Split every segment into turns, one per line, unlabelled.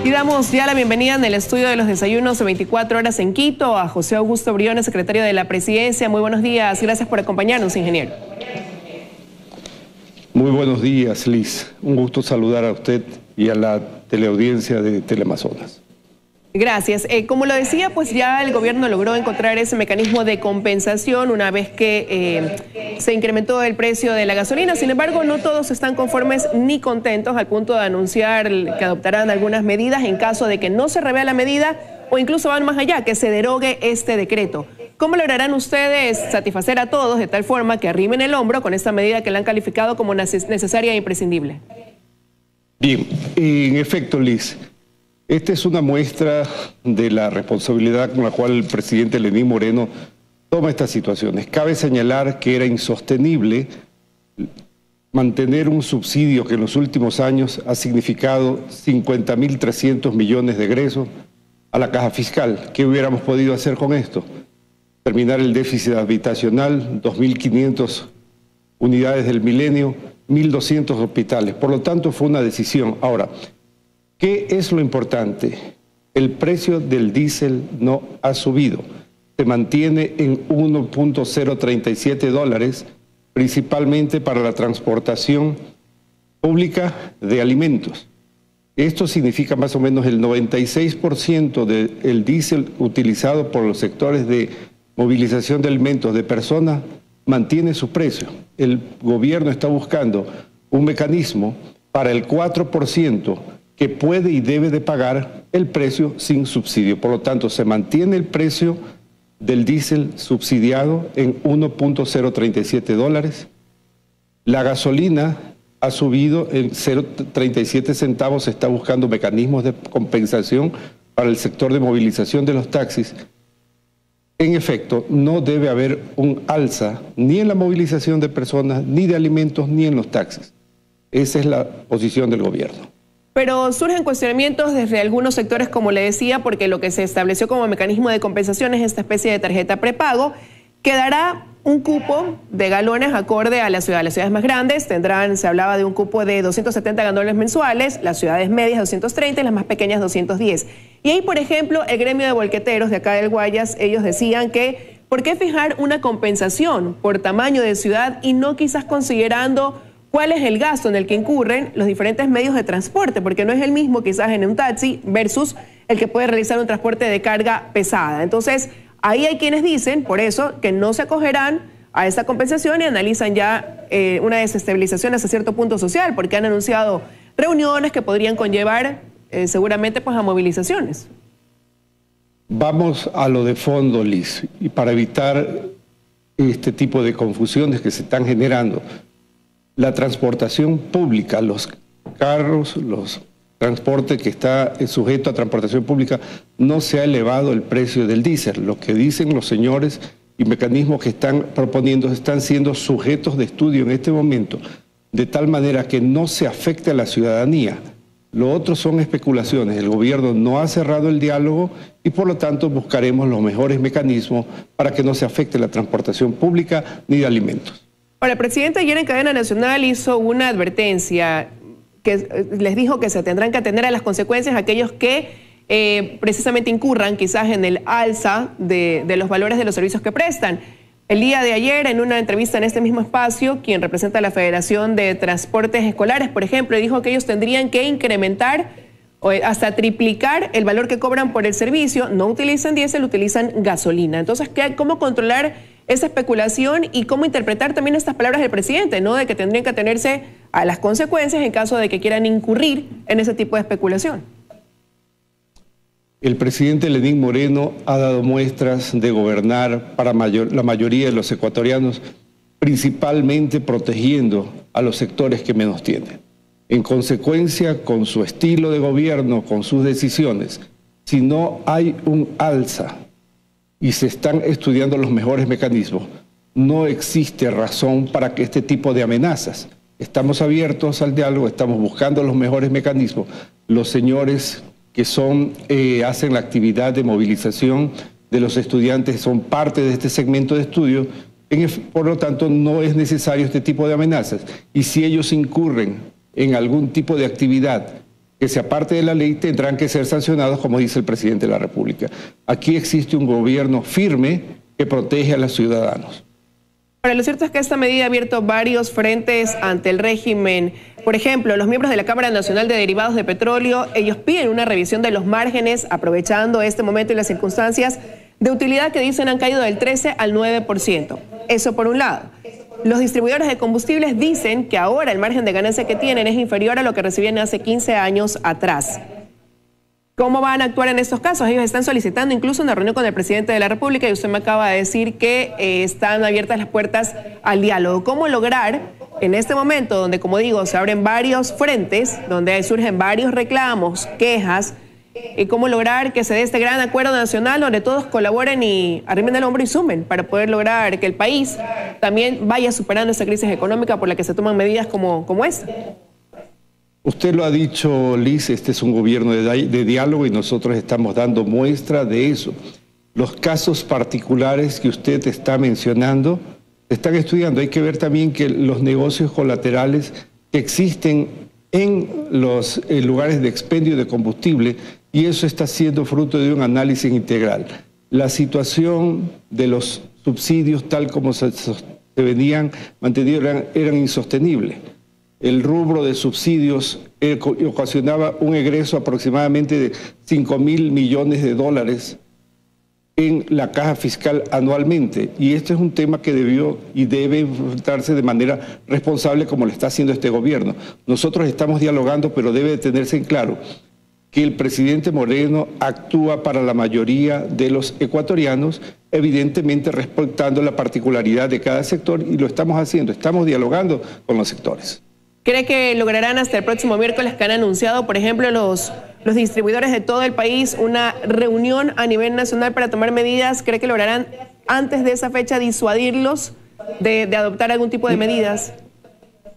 Y damos ya la bienvenida en el estudio de los desayunos de 24 horas en Quito a José Augusto Briones, secretario de la Presidencia. Muy buenos días, gracias por acompañarnos, ingeniero.
Muy buenos días, Liz. Un gusto saludar a usted y a la teleaudiencia de Teleamazonas.
Gracias. Como lo decía, pues ya el gobierno logró encontrar ese mecanismo de compensación una vez que se incrementó el precio de la gasolina. Sin embargo, no todos están conformes ni contentos al punto de anunciar que adoptarán algunas medidas en caso de que no se revea la medida o incluso van más allá, que se derogue este decreto. ¿Cómo lograrán ustedes satisfacer a todos de tal forma que arrimen el hombro con esta medida que la han calificado como necesaria e imprescindible?
Bien, en efecto, Liz, esta es una muestra de la responsabilidad con la cual el presidente Lenín Moreno toma estas situaciones. Cabe señalar que era insostenible mantener un subsidio que en los últimos años ha significado 50.300 millones de egresos a la caja fiscal. ¿Qué hubiéramos podido hacer con esto? Terminar el déficit habitacional, 2.500 unidades del milenio, 1.200 hospitales. Por lo tanto, fue una decisión. Ahora, ¿qué es lo importante? El precio del diésel no ha subido. Se mantiene en 1.037 dólares, principalmente para la transportación pública de alimentos. Esto significa más o menos el 96% del diésel utilizado por los sectores de movilización de alimentos de personas mantiene su precio. El gobierno está buscando un mecanismo para el 4% que puede y debe de pagar el precio sin subsidio. Por lo tanto, se mantiene el precio del diésel subsidiado en 1.037 dólares. La gasolina ha subido en 0.37 centavos, se está buscando mecanismos de compensación para el sector de movilización de los taxis. En efecto, no debe haber un alza ni en la movilización de personas, ni de alimentos, ni en los taxis. Esa es la posición del gobierno.
Pero surgen cuestionamientos desde algunos sectores, como le decía, porque lo que se estableció como mecanismo de compensación es esta especie de tarjeta prepago, que dará un cupo de galones acorde a la ciudad. Las ciudades más grandes tendrán, se hablaba de un cupo de 270 galones mensuales, las ciudades medias 230 y las más pequeñas 210. Y ahí, por ejemplo, el gremio de volqueteros de acá del Guayas, ellos decían que ¿por qué fijar una compensación por tamaño de ciudad y no quizás considerando cuál es el gasto en el que incurren los diferentes medios de transporte? Porque no es el mismo quizás en un taxi versus el que puede realizar un transporte de carga pesada. Entonces, ahí hay quienes dicen, por eso, que no se acogerán a esta compensación y analizan ya una desestabilización hasta cierto punto social, porque han anunciado reuniones que podrían conllevar seguramente pues a movilizaciones.
Vamos a lo de fondo, Liz, y para evitar este tipo de confusiones que se están generando. La transportación pública, los carros, los transportes que está sujeto a transportación pública, no se ha elevado el precio del diésel. Lo que dicen los señores y mecanismos que están proponiendo están siendo sujetos de estudio en este momento, de tal manera que no se afecte a la ciudadanía. Lo otro son especulaciones. El gobierno no ha cerrado el diálogo y por lo tanto buscaremos los mejores mecanismos para que no se afecte la transportación pública ni de alimentos.
Ahora, el presidente ayer en cadena nacional hizo una advertencia que les dijo que se tendrán que atender a las consecuencias aquellos que precisamente incurran quizás en el alza de los valores de los servicios que prestan. El día de ayer, en una entrevista en este mismo espacio, quien representa a la Federación de Transportes Escolares, por ejemplo, dijo que ellos tendrían que incrementar o hasta triplicar el valor que cobran por el servicio. No utilizan diésel, utilizan gasolina. Entonces, ¿cómo controlar esa especulación y cómo interpretar también estas palabras del presidente, ¿no? De que tendrían que atenerse a las consecuencias en caso de que quieran incurrir en ese tipo de especulación?
El presidente Lenín Moreno ha dado muestras de gobernar para la mayoría de los ecuatorianos, principalmente protegiendo a los sectores que menos tienen. En consecuencia, con su estilo de gobierno, con sus decisiones, si no hay un alza y se están estudiando los mejores mecanismos, no existe razón para que este tipo de amenazas. Estamos abiertos al diálogo, estamos buscando los mejores mecanismos. Los señores que hacen la actividad de movilización de los estudiantes son parte de este segmento de estudio, por lo tanto no es necesario este tipo de amenazas. Y si ellos incurren en algún tipo de actividad que se aparte de la ley tendrán que ser sancionados, como dice el presidente de la República. Aquí existe un gobierno firme que protege a los ciudadanos.
Pero lo cierto es que esta medida ha abierto varios frentes ante el régimen. Por ejemplo, los miembros de la Cámara Nacional de Derivados de Petróleo, ellos piden una revisión de los márgenes, aprovechando este momento y las circunstancias de utilidad que dicen han caído del 13 al 9%. Eso por un lado. Los distribuidores de combustibles dicen que ahora el margen de ganancia que tienen es inferior a lo que recibían hace 15 años atrás. ¿Cómo van a actuar en estos casos? Ellos están solicitando incluso una reunión con el presidente de la República y usted me acaba de decir que están abiertas las puertas al diálogo. ¿Cómo lograr en este momento donde, como digo, se abren varios frentes, donde surgen varios reclamos, quejas, cómo lograr que se dé este gran acuerdo nacional donde todos colaboren y arrimen el hombro y sumen para poder lograr que el país también vaya superando esa crisis económica por la que se toman medidas como esta?
Usted lo ha dicho, Liz, este es un gobierno de diálogo y nosotros estamos dando muestra de eso. Los casos particulares que usted está mencionando están estudiando. Hay que ver también que los negocios colaterales que existen en los lugares de expendio de combustible, y eso está siendo fruto de un análisis integral. La situación de los subsidios tal como se venían mantenidos eran insostenibles. El rubro de subsidios ocasionaba un egreso aproximadamente de 5.000 millones de dólares en la caja fiscal anualmente. Y este es un tema que debió y debe enfrentarse de manera responsable como lo está haciendo este gobierno. Nosotros estamos dialogando, pero debe tenerse en claro que el presidente Moreno actúa para la mayoría de los ecuatorianos, evidentemente respetando la particularidad de cada sector, y lo estamos haciendo, estamos dialogando con los sectores.
¿Cree que lograrán hasta el próximo miércoles, que han anunciado, por ejemplo, los distribuidores de todo el país, una reunión a nivel nacional para tomar medidas? ¿Cree que lograrán antes de esa fecha disuadirlos de adoptar algún tipo de medidas?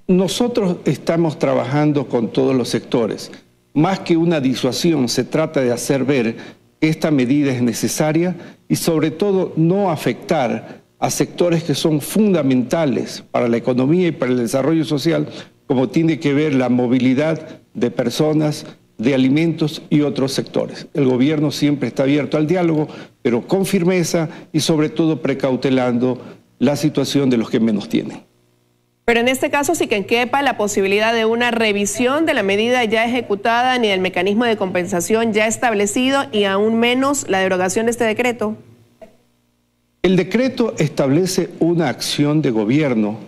Nosotros estamos trabajando con todos los sectores. Más que una disuasión, se trata de hacer ver que esta medida es necesaria y sobre todo no afectar a sectores que son fundamentales para la economía y para el desarrollo social, como tiene que ver la movilidad de personas, de alimentos y otros sectores. El gobierno siempre está abierto al diálogo, pero con firmeza y sobre todo precautelando la situación de los que menos tienen.
Pero en este caso sí que quepa la posibilidad de una revisión de la medida ya ejecutada ni del mecanismo de compensación ya establecido y aún menos la derogación de este decreto.
El decreto establece una acción de gobierno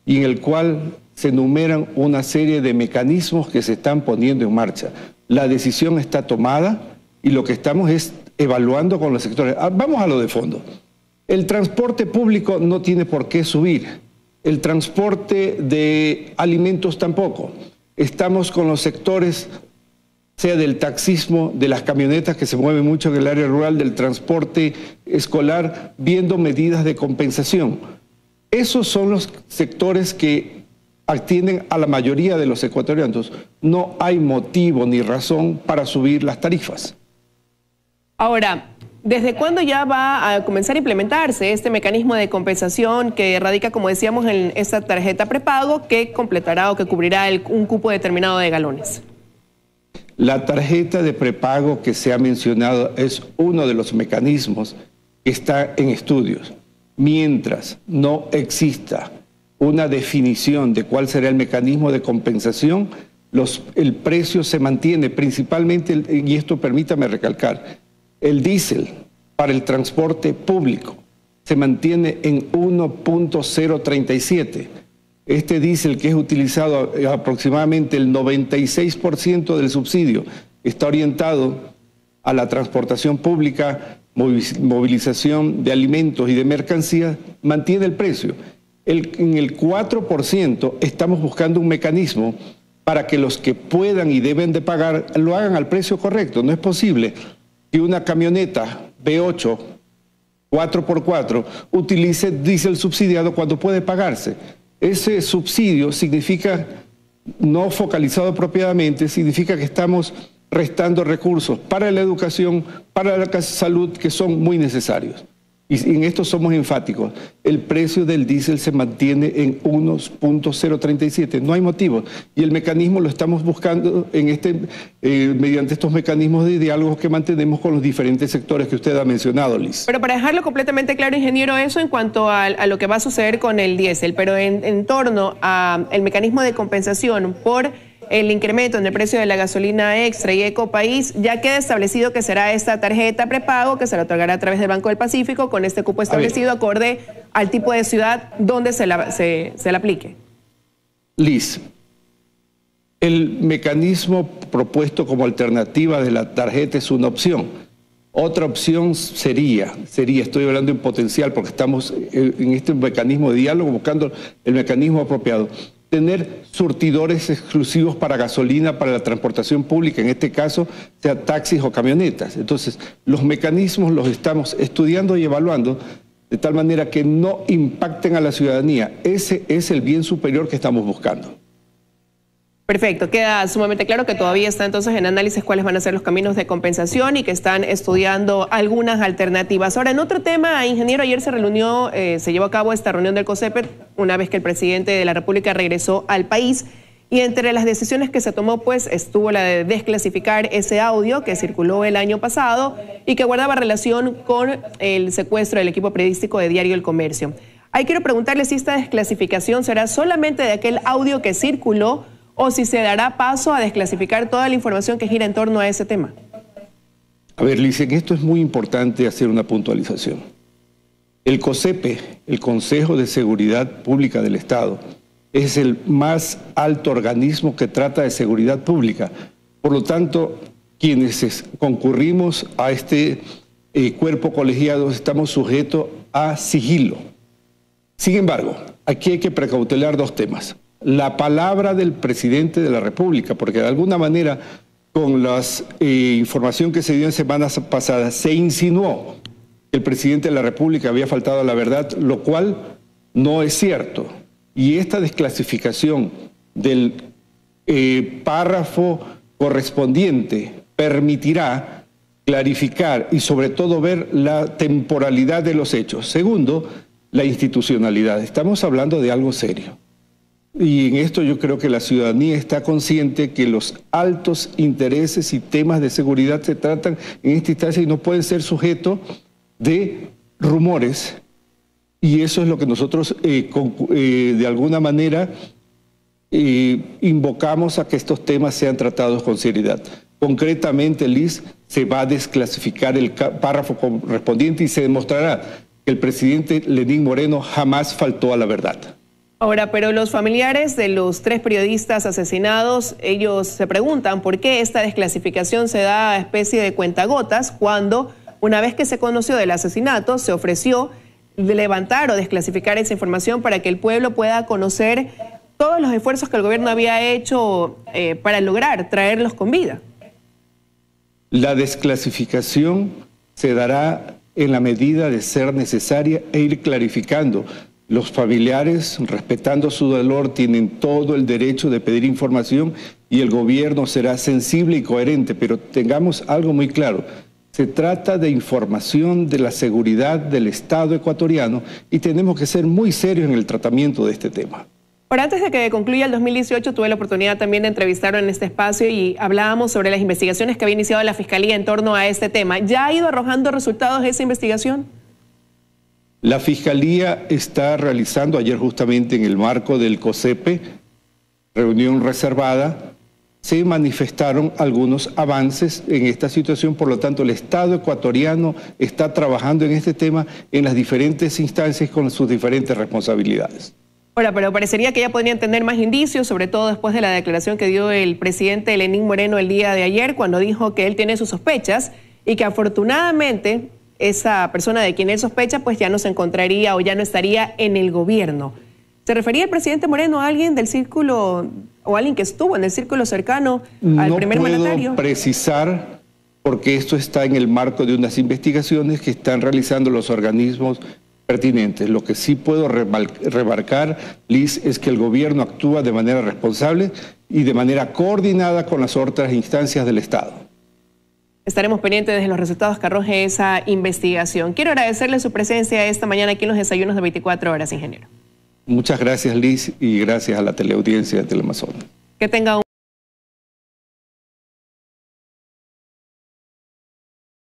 y en el cual se enumeran una serie de mecanismos que se están poniendo en marcha. La decisión está tomada y lo que estamos es evaluando con los sectores. Vamos a lo de fondo. El transporte público no tiene por qué subir. El transporte de alimentos tampoco. Estamos con los sectores, sea del taxismo, de las camionetas que se mueven mucho en el área rural, del transporte escolar, viendo medidas de compensación. Esos son los sectores que atienden a la mayoría de los ecuatorianos. No hay motivo ni razón para subir las tarifas.
Ahora, ¿desde cuándo ya va a comenzar a implementarse este mecanismo de compensación que radica, como decíamos, en esta tarjeta prepago que completará o que cubrirá un cupo determinado de galones?
La tarjeta de prepago que se ha mencionado es uno de los mecanismos que está en estudios. Mientras no exista una definición de cuál será el mecanismo de compensación, el precio se mantiene principalmente, y esto permítame recalcar, el diésel para el transporte público se mantiene en 1.037. Este diésel, que es utilizado aproximadamente el 96% del subsidio, está orientado a la transportación pública, movilización de alimentos y de mercancías, mantiene el precio. En el 4% estamos buscando un mecanismo para que los que puedan y deben de pagar lo hagan al precio correcto. No es posible que una camioneta V8 4x4 utilice diésel subsidiado cuando puede pagarse. Ese subsidio significa, no focalizado apropiadamente, significa que estamos restando recursos para la educación, para la salud, que son muy necesarios. y en esto somos enfáticos, el precio del diésel se mantiene en 1.037, no hay motivo. Y el mecanismo lo estamos buscando mediante estos mecanismos de diálogo que mantenemos con los diferentes sectores que usted ha mencionado, Liz.
Pero para dejarlo completamente claro, ingeniero, eso en cuanto a lo que va a suceder con el diésel, pero en torno al mecanismo de compensación por el incremento en el precio de la gasolina extra y Ecopaís, ya queda establecido que será esta tarjeta prepago que se la otorgará a través del Banco del Pacífico con este cupo establecido acorde al tipo de ciudad donde se la aplique. Liz,
el mecanismo propuesto como alternativa de la tarjeta es una opción. Otra opción sería, estoy hablando en potencial porque estamos en este mecanismo de diálogo buscando el mecanismo apropiado, tener surtidores exclusivos para gasolina, para la transportación pública, en este caso, sea taxis o camionetas. Entonces, los mecanismos los estamos estudiando y evaluando de tal manera que no impacten a la ciudadanía. Ese es el bien superior que estamos buscando.
Perfecto, queda sumamente claro que todavía está entonces en análisis cuáles van a ser los caminos de compensación y que están estudiando algunas alternativas. Ahora, en otro tema, ingeniero, ayer se llevó a cabo esta reunión del COSEPE una vez que el presidente de la República regresó al país y entre las decisiones que se tomó pues estuvo la de desclasificar ese audio que circuló el año pasado y que guardaba relación con el secuestro del equipo periodístico de Diario El Comercio. Ahí quiero preguntarle si esta desclasificación será solamente de aquel audio que circuló o si se dará paso a desclasificar toda la información que gira en torno a ese tema.
A ver, Liz, en esto es muy importante hacer una puntualización. El COSEPE, el Consejo de Seguridad Pública del Estado, es el más alto organismo que trata de seguridad pública. Por lo tanto, quienes concurrimos a este cuerpo colegiado estamos sujetos a sigilo. Sin embargo, aquí hay que precautelar dos temas. La palabra del presidente de la República, porque de alguna manera con la información que se dio en semanas pasadas se insinuó que el presidente de la República había faltado a la verdad, lo cual no es cierto. Y esta desclasificación del párrafo correspondiente permitirá clarificar y sobre todo ver la temporalidad de los hechos. Segundo, la institucionalidad. Estamos hablando de algo serio. Y en esto yo creo que la ciudadanía está consciente que los altos intereses y temas de seguridad se tratan en esta instancia y no pueden ser sujetos de rumores. Y eso es lo que nosotros de alguna manera invocamos a que estos temas sean tratados con seriedad. Concretamente, Liz, se va a desclasificar el párrafo correspondiente y se demostrará que el presidente Lenín Moreno jamás faltó a la verdad.
Ahora, pero los familiares de los 3 periodistas asesinados, ellos se preguntan por qué esta desclasificación se da a especie de cuentagotas cuando, una vez que se conoció del asesinato, se ofreció levantar o desclasificar esa información para que el pueblo pueda conocer todos los esfuerzos que el gobierno había hecho para lograr traerlos con vida.
La desclasificación se dará en la medida de ser necesaria e ir clarificando. Los familiares, respetando su dolor, tienen todo el derecho de pedir información y el gobierno será sensible y coherente, pero tengamos algo muy claro. Se trata de información de la seguridad del Estado ecuatoriano y tenemos que ser muy serios en el tratamiento de este tema.
Ahora, antes de que concluya el 2018, tuve la oportunidad también de entrevistarlo en este espacio y hablábamos sobre las investigaciones que había iniciado la Fiscalía en torno a este tema. ¿Ya ha ido arrojando resultados de esa investigación?
La Fiscalía está realizando, ayer justamente en el marco del COSEPE, reunión reservada, se manifestaron algunos avances en esta situación, por lo tanto el Estado ecuatoriano está trabajando en este tema en las diferentes instancias con sus diferentes responsabilidades.
Ahora, pero parecería que ya podrían tener más indicios, sobre todo después de la declaración que dio el presidente Lenín Moreno el día de ayer, cuando dijo que él tiene sus sospechas y que afortunadamente esa persona de quien él sospecha pues ya no se encontraría o ya no estaría en el gobierno. ¿Se refería el presidente Moreno a alguien del círculo o alguien que estuvo en el círculo cercano al primer mandatario?
No puedo precisar porque esto está en el marco de unas investigaciones que están realizando los organismos pertinentes. Lo que sí puedo remarcar, Liz, es que el gobierno actúa de manera responsable y de manera coordinada con las otras instancias del Estado.
Estaremos pendientes de los resultados que arroje esa investigación. Quiero agradecerle su presencia esta mañana aquí en los desayunos de 24 horas, ingeniero.
Muchas gracias, Liz, y gracias a la teleaudiencia de Teleamazonas.
Que tenga un